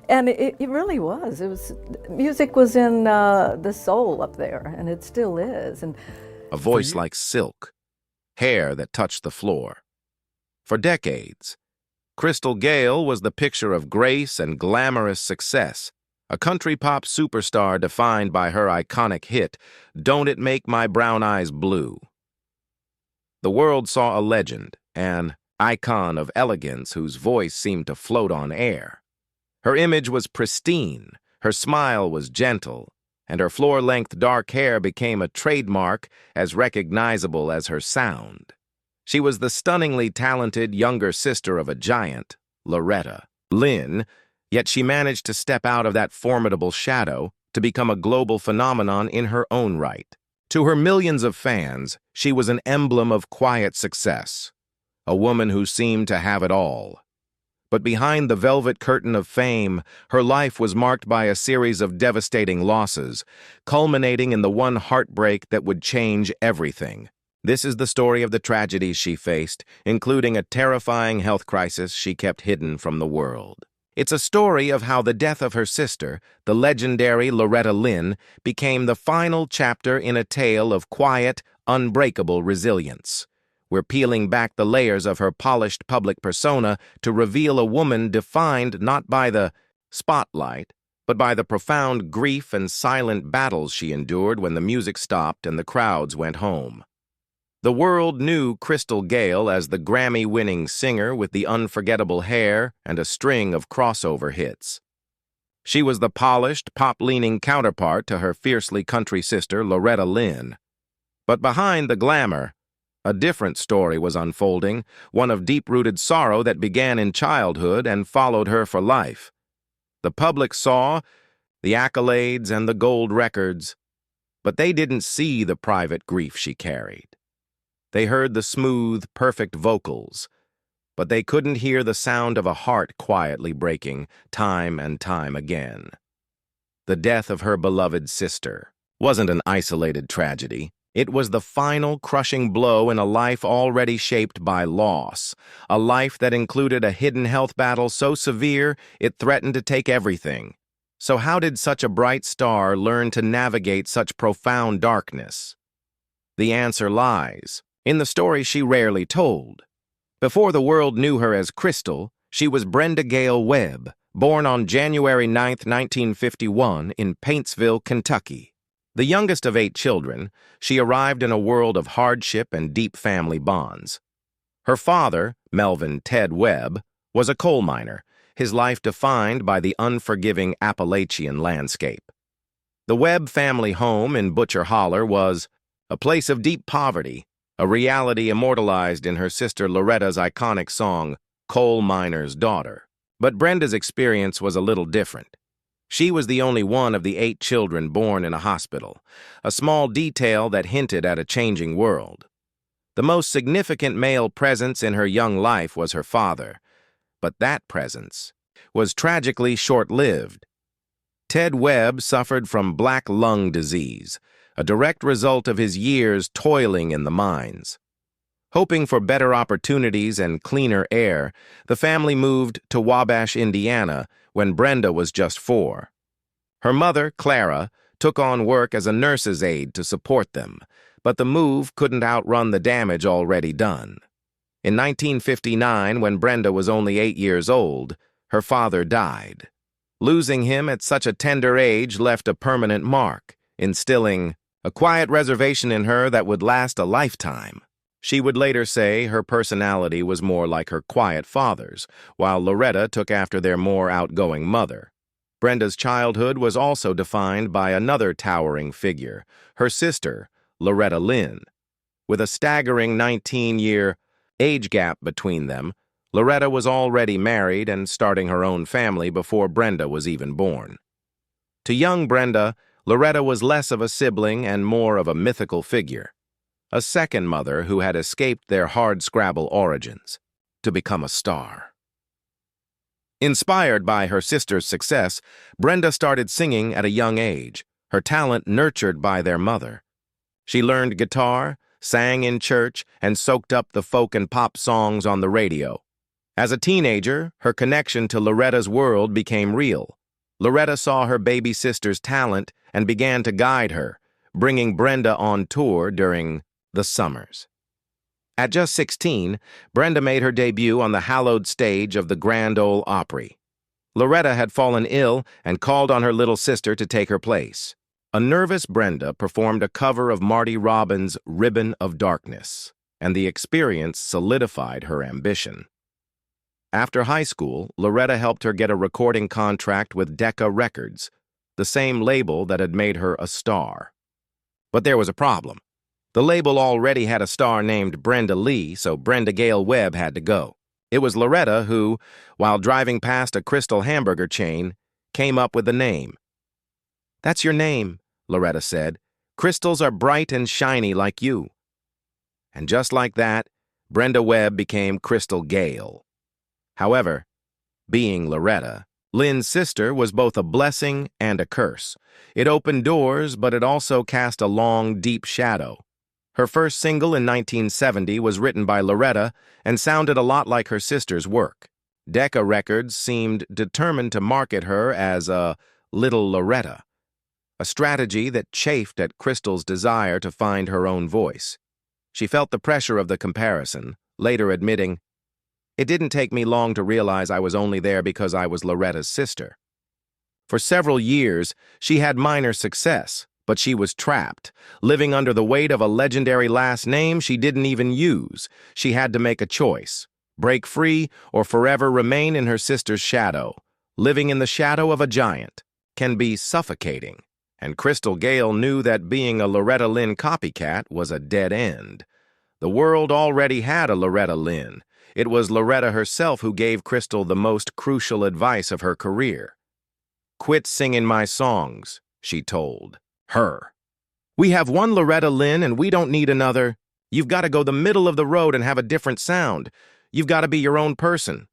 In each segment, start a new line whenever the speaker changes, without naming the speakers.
And it really was. Music was in the soul up there, and it still is. And
A voice like silk, hair that touched the floor. For decades, Crystal Gayle was the picture of grace and glamorous success, a country pop superstar defined by her iconic hit, Don't It Make My Brown Eyes Blue. The world saw a legend, an icon of elegance whose voice seemed to float on air. Her image was pristine, her smile was gentle, and her floor-length dark hair became a trademark as recognizable as her sound. She was the stunningly talented younger sister of a giant, Loretta Lynn, yet she managed to step out of that formidable shadow to become a global phenomenon in her own right. To her millions of fans, she was an emblem of quiet success, a woman who seemed to have it all. But behind the velvet curtain of fame, her life was marked by a series of devastating losses, culminating in the one heartbreak that would change everything. This is the story of the tragedies she faced, including a terrifying health crisis she kept hidden from the world. It's a story of how the death of her sister, the legendary Loretta Lynn, became the final chapter in a tale of quiet, unbreakable resilience. We're peeling back the layers of her polished public persona to reveal a woman defined not by the spotlight, but by the profound grief and silent battles she endured when the music stopped and the crowds went home. The world knew Crystal Gayle as the Grammy-winning singer with the unforgettable hair and a string of crossover hits. She was the polished, pop-leaning counterpart to her fiercely country sister, Loretta Lynn. But behind the glamour, a different story was unfolding, one of deep-rooted sorrow that began in childhood and followed her for life. The public saw the accolades and the gold records, but they didn't see the private grief she carried. They heard the smooth, perfect vocals, but they couldn't hear the sound of a heart quietly breaking time and time again. The death of her beloved sister wasn't an isolated tragedy. It was the final crushing blow in a life already shaped by loss, a life that included a hidden health battle so severe it threatened to take everything. So how did such a bright star learn to navigate such profound darkness? The answer lies in the story she rarely told. Before the world knew her as Crystal, she was Brenda Gayle Webb, born on January 9, 1951, in Paintsville, Kentucky. The youngest of 8 children, she arrived in a world of hardship and deep family bonds. Her father, Melvin Ted Webb, was a coal miner, his life defined by the unforgiving Appalachian landscape. The Webb family home in Butcher Holler was a place of deep poverty, a reality immortalized in her sister Loretta's iconic song, Coal Miner's Daughter. But Brenda's experience was a little different. She was the only one of the 8 children born in a hospital, a small detail that hinted at a changing world. The most significant male presence in her young life was her father, but that presence was tragically short-lived. Ted Webb suffered from black lung disease, a direct result of his years toiling in the mines. Hoping for better opportunities and cleaner air, the family moved to Wabash, Indiana, when Brenda was just 4. Her mother, Clara, took on work as a nurse's aide to support them, but the move couldn't outrun the damage already done. In 1959, when Brenda was only 8 years old, her father died. Losing him at such a tender age left a permanent mark, instilling a quiet reservation in her that would last a lifetime. She would later say her personality was more like her quiet father's, while Loretta took after their more outgoing mother. Brenda's childhood was also defined by another towering figure, her sister, Loretta Lynn. With a staggering 19-year age gap between them, Loretta was already married and starting her own family before Brenda was even born. To young Brenda, Loretta was less of a sibling and more of a mythical figure, a second mother who had escaped their hardscrabble origins to become a star. Inspired by her sister's success, Brenda started singing at a young age, her talent nurtured by their mother. She learned guitar, sang in church, and soaked up the folk and pop songs on the radio. As a teenager, her connection to Loretta's world became real. Loretta saw her baby sister's talent and began to guide her, bringing Brenda on tour during the summers. At just 16, Brenda made her debut on the hallowed stage of the Grand Ole Opry. Loretta had fallen ill and called on her little sister to take her place. A nervous Brenda performed a cover of Marty Robbins' Ribbon of Darkness, and the experience solidified her ambition. After high school, Loretta helped her get a recording contract with Decca Records, the same label that had made her a star. But there was a problem. The label already had a star named Brenda Lee, so Brenda Gayle Webb had to go. It was Loretta who, while driving past a Crystal hamburger chain, came up with the name. "That's your name," Loretta said. "Crystals are bright and shiny like you." And just like that, Brenda Webb became Crystal Gayle. However, being Loretta, Lynn's sister was both a blessing and a curse. It opened doors, but it also cast a long, deep shadow. Her first single in 1970 was written by Loretta and sounded a lot like her sister's work. Decca Records seemed determined to market her as a little Loretta, a strategy that chafed at Crystal's desire to find her own voice. She felt the pressure of the comparison, later admitting, "It didn't take me long to realize I was only there because I was Loretta's sister." For several years, she had minor success, but she was trapped, living under the weight of a legendary last name she didn't even use. She had to make a choice: break free or forever remain in her sister's shadow. Living in the shadow of a giant can be suffocating, and Crystal Gayle knew that being a Loretta Lynn copycat was a dead end. The world already had a Loretta Lynn. It was Loretta herself who gave Crystal the most crucial advice of her career. "Quit singing my songs," she told her. "We have one Loretta Lynn and we don't need another. You've got to go the middle of the road and have a different sound. You've got to be your own person."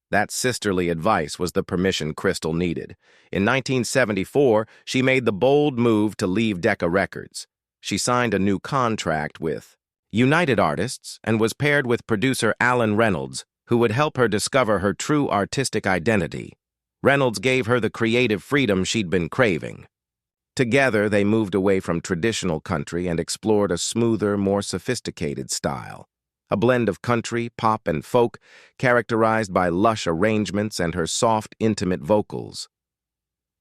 That sisterly advice was the permission Crystal needed. In 1974, she made the bold move to leave Decca Records. She signed a new contract with United Artists and was paired with producer Alan Reynolds, who would help her discover her true artistic identity. Reynolds gave her the creative freedom she'd been craving. Together, they moved away from traditional country and explored a smoother, more sophisticated style. A blend of country, pop, and folk, characterized by lush arrangements and her soft, intimate vocals.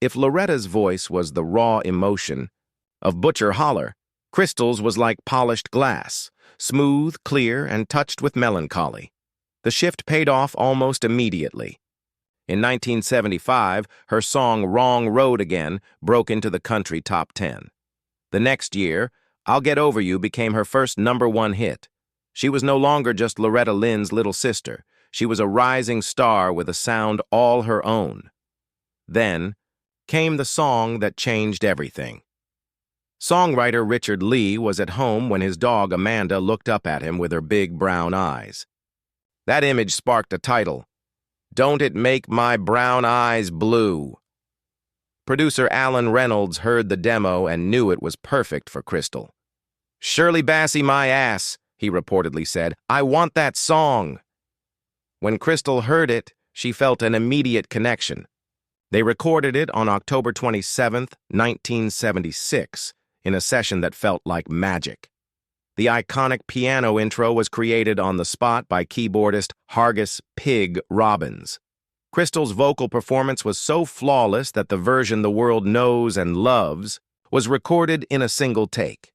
If Loretta's voice was the raw emotion of Butcher Holler, Crystal's was like polished glass, smooth, clear, and touched with melancholy. The shift paid off almost immediately. In 1975, her song Wrong Road Again broke into the country top 10. The next year, I'll Get Over You became her first #1 hit. She was no longer just Loretta Lynn's little sister. She was a rising star with a sound all her own. Then came the song that changed everything. Songwriter Richard Lee was at home when his dog Amanda looked up at him with her big brown eyes. That image sparked a title, "Don't It Make My Brown Eyes Blue?" Producer Alan Reynolds heard the demo and knew it was perfect for Crystal. "Shirley Bassey my ass," he reportedly said. "I want that song." When Crystal heard it, she felt an immediate connection. They recorded it on October 27, 1976, in a session that felt like magic. The iconic piano intro was created on the spot by keyboardist Hargus "Pig" Robbins. Crystal's vocal performance was so flawless that the version the world knows and loves was recorded in a single take.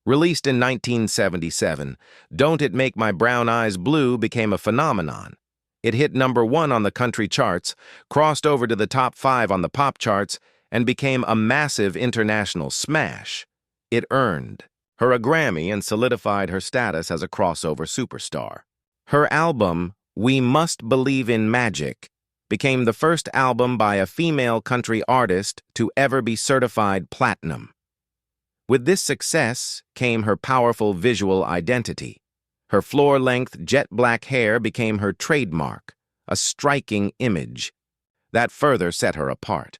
Released in 1977, Don't It Make My Brown Eyes Blue became a phenomenon. It hit #1 on the country charts, crossed over to the top 5 on the pop charts, and became a massive international smash. It earned her a Grammy and solidified her status as a crossover superstar. Her album, We Must Believe in Magic, became the first album by a female country artist to ever be certified platinum. With this success came her powerful visual identity. Her floor-length jet black hair became her trademark, a striking image that further set her apart.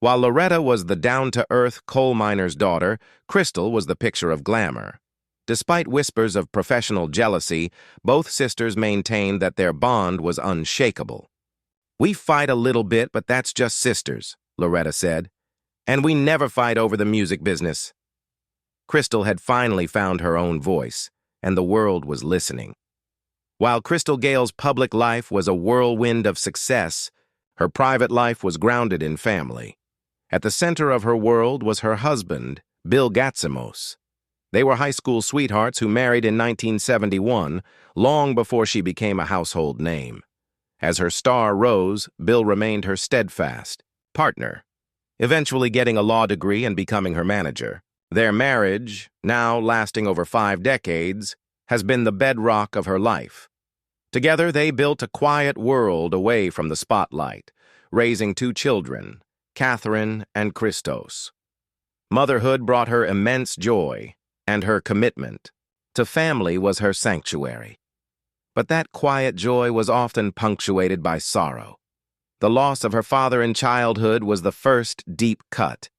While Loretta was the down-to-earth coal miner's daughter, Crystal was the picture of glamour. Despite whispers of professional jealousy, both sisters maintained that their bond was unshakable. "We fight a little bit, but that's just sisters," Loretta said. "And we never fight over the music business." Crystal had finally found her own voice, and the world was listening. While Crystal Gayle's public life was a whirlwind of success, her private life was grounded in family. At the center of her world was her husband, Bill Gatzimos. They were high school sweethearts who married in 1971, long before she became a household name. As her star rose, Bill remained her steadfast partner, eventually getting a law degree and becoming her manager. Their marriage, now lasting over 5 decades, has been the bedrock of her life. Together, they built a quiet world away from the spotlight, raising 2 children, Catherine and Christos. Motherhood brought her immense joy, and her commitment to family was her sanctuary. But that quiet joy was often punctuated by sorrow. The loss of her father in childhood was the first deep cut,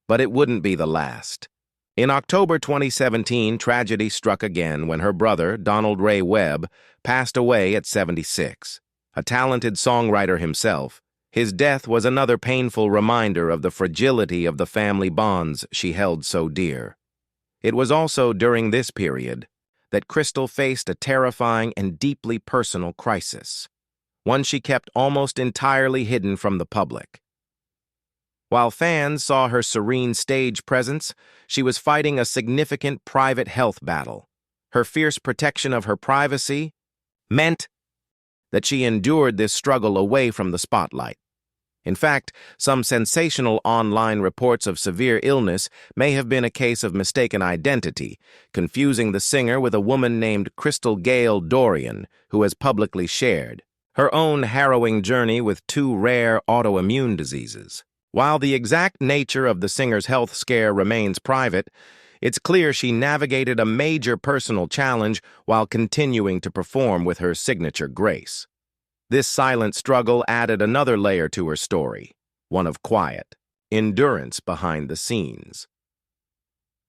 but it wouldn't be the last. In October 2017, tragedy struck again when her brother, Donald Ray Webb, passed away at 76. A talented songwriter himself, his death was another painful reminder of the fragility of the family bonds she held so dear. It was also during this period that Crystal faced a terrifying and deeply personal crisis, one she kept almost entirely hidden from the public. While fans saw her serene stage presence, she was fighting a significant private health battle. Her fierce protection of her privacy meant that she endured this struggle away from the spotlight. In fact, some sensational online reports of severe illness may have been a case of mistaken identity, confusing the singer with a woman named Crystal Gayle Dorian, who has publicly shared her own harrowing journey with 2 rare autoimmune diseases. While the exact nature of the singer's health scare remains private, it's clear she navigated a major personal challenge while continuing to perform with her signature grace. This silent struggle added another layer to her story, one of quiet endurance behind the scenes.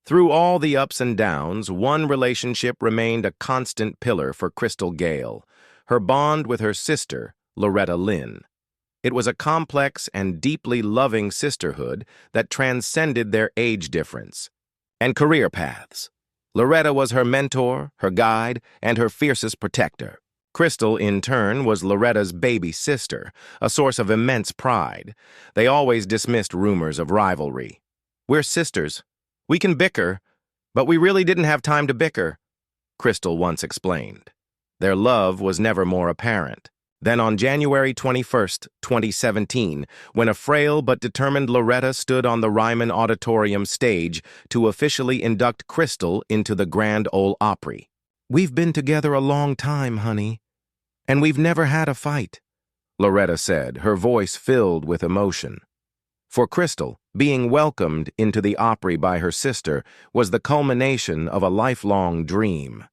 Through all the ups and downs, one relationship remained a constant pillar for Crystal Gayle, her bond with her sister, Loretta Lynn. It was a complex and deeply loving sisterhood that transcended their age difference and career paths. Loretta was her mentor, her guide, and her fiercest protector. Crystal, in turn, was Loretta's baby sister, a source of immense pride. They always dismissed rumors of rivalry. "We're sisters. We can bicker, but we really didn't have time to bicker," Crystal once explained. Their love was never more apparent than on January 21, 2017, when a frail but determined Loretta stood on the Ryman Auditorium stage to officially induct Crystal into the Grand Ole Opry. "We've been together a long time, honey, and we've never had a fight," Loretta said, her voice filled with emotion. For Crystal, being welcomed into the Opry by her sister was the culmination of a lifelong dream.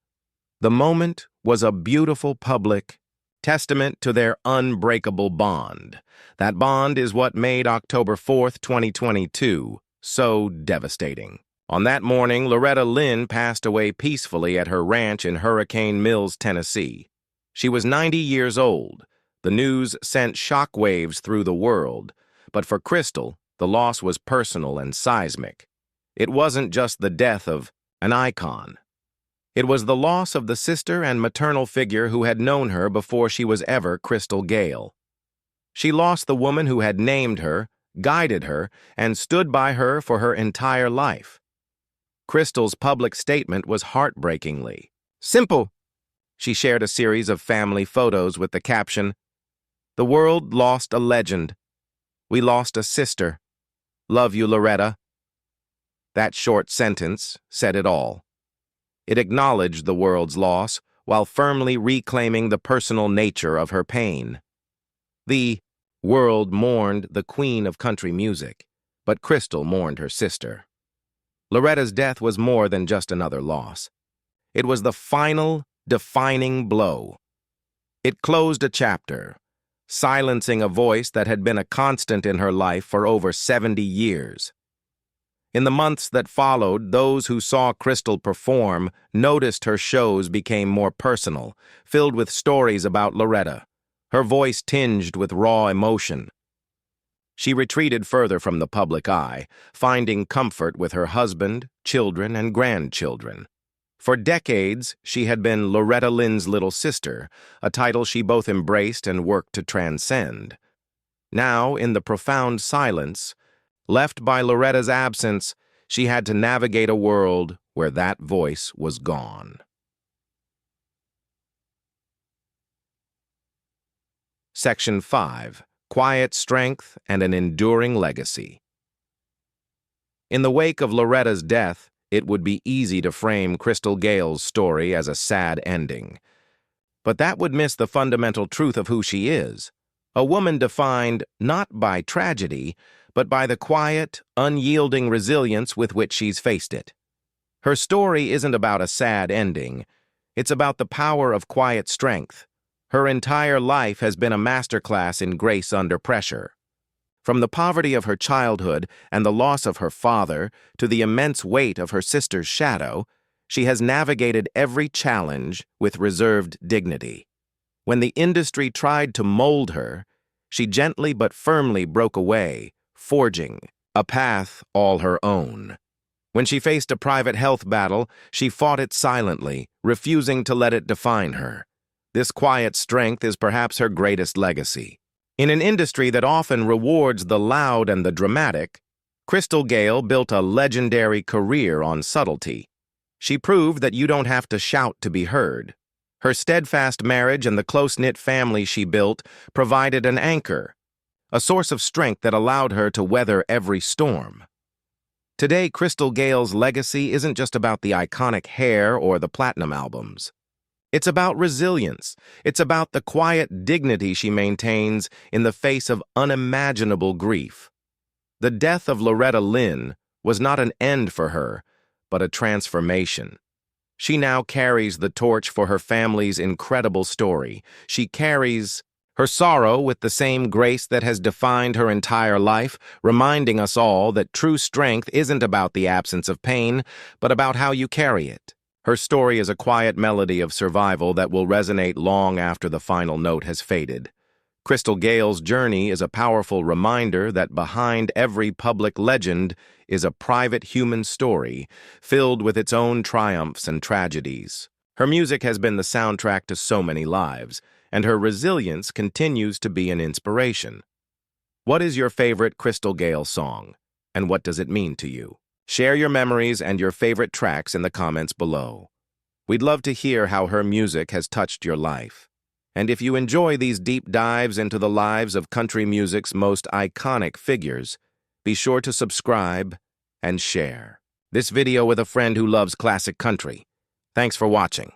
The moment was a beautiful public testament to their unbreakable bond. That bond is what made October 4th, 2022, so devastating. On that morning, Loretta Lynn passed away peacefully at her ranch in Hurricane Mills, Tennessee. She was 90 years old. The news sent shockwaves through the world, but for Crystal, the loss was personal and seismic. It wasn't just the death of an icon. It was the loss of the sister and maternal figure who had known her before she was ever Crystal Gayle. She lost the woman who had named her, guided her, and stood by her for her entire life. Crystal's public statement was heartbreakingly simple. She shared a series of family photos with the caption, "The world lost a legend. We lost a sister. Love you, Loretta." That short sentence said it all. It acknowledged the world's loss while firmly reclaiming the personal nature of her pain. The world mourned the queen of country music, but Crystal mourned her sister. Loretta's death was more than just another loss. It was the final, defining blow. It closed a chapter, silencing a voice that had been a constant in her life for over 70 years. In the months that followed, those who saw Crystal perform noticed her shows became more personal, filled with stories about Loretta, her voice tinged with raw emotion. She retreated further from the public eye, finding comfort with her husband, children, and grandchildren. For decades, she had been Loretta Lynn's little sister, a title she both embraced and worked to transcend. Now, in the profound silence, left by Loretta's absence, she had to navigate a world where that voice was gone. Section 5. Quiet Strength and an Enduring Legacy. In the wake of Loretta's death, it would be easy to frame Crystal Gayle's story as a sad ending. But that would miss the fundamental truth of who she is, a woman defined not by tragedy, but by the quiet, unyielding resilience with which she's faced it. Her story isn't about a sad ending. It's about the power of quiet strength. Her entire life has been a masterclass in grace under pressure. From the poverty of her childhood and the loss of her father to the immense weight of her sister's shadow, she has navigated every challenge with reserved dignity. When the industry tried to mold her, she gently but firmly broke away, forging a path all her own. When she faced a private health battle, she fought it silently, refusing to let it define her. This quiet strength is perhaps her greatest legacy. In an industry that often rewards the loud and the dramatic, Crystal Gayle built a legendary career on subtlety. She proved that you don't have to shout to be heard. Her steadfast marriage and the close-knit family she built provided an anchor, a source of strength that allowed her to weather every storm. Today, Crystal Gayle's legacy isn't just about the iconic hair or the platinum albums. It's about resilience. It's about the quiet dignity she maintains in the face of unimaginable grief. The death of Loretta Lynn was not an end for her, but a transformation. She now carries the torch for her family's incredible story. She carries her sorrow with the same grace that has defined her entire life, reminding us all that true strength isn't about the absence of pain, but about how you carry it. Her story is a quiet melody of survival that will resonate long after the final note has faded. Crystal Gayle's journey is a powerful reminder that behind every public legend is a private human story filled with its own triumphs and tragedies. Her music has been the soundtrack to so many lives, and her resilience continues to be an inspiration. What is your favorite Crystal Gayle song, and what does it mean to you? Share your memories and your favorite tracks in the comments below. We'd love to hear how her music has touched your life. And if you enjoy these deep dives into the lives of country music's most iconic figures, be sure to subscribe and share this video with a friend who loves classic country. Thanks for watching.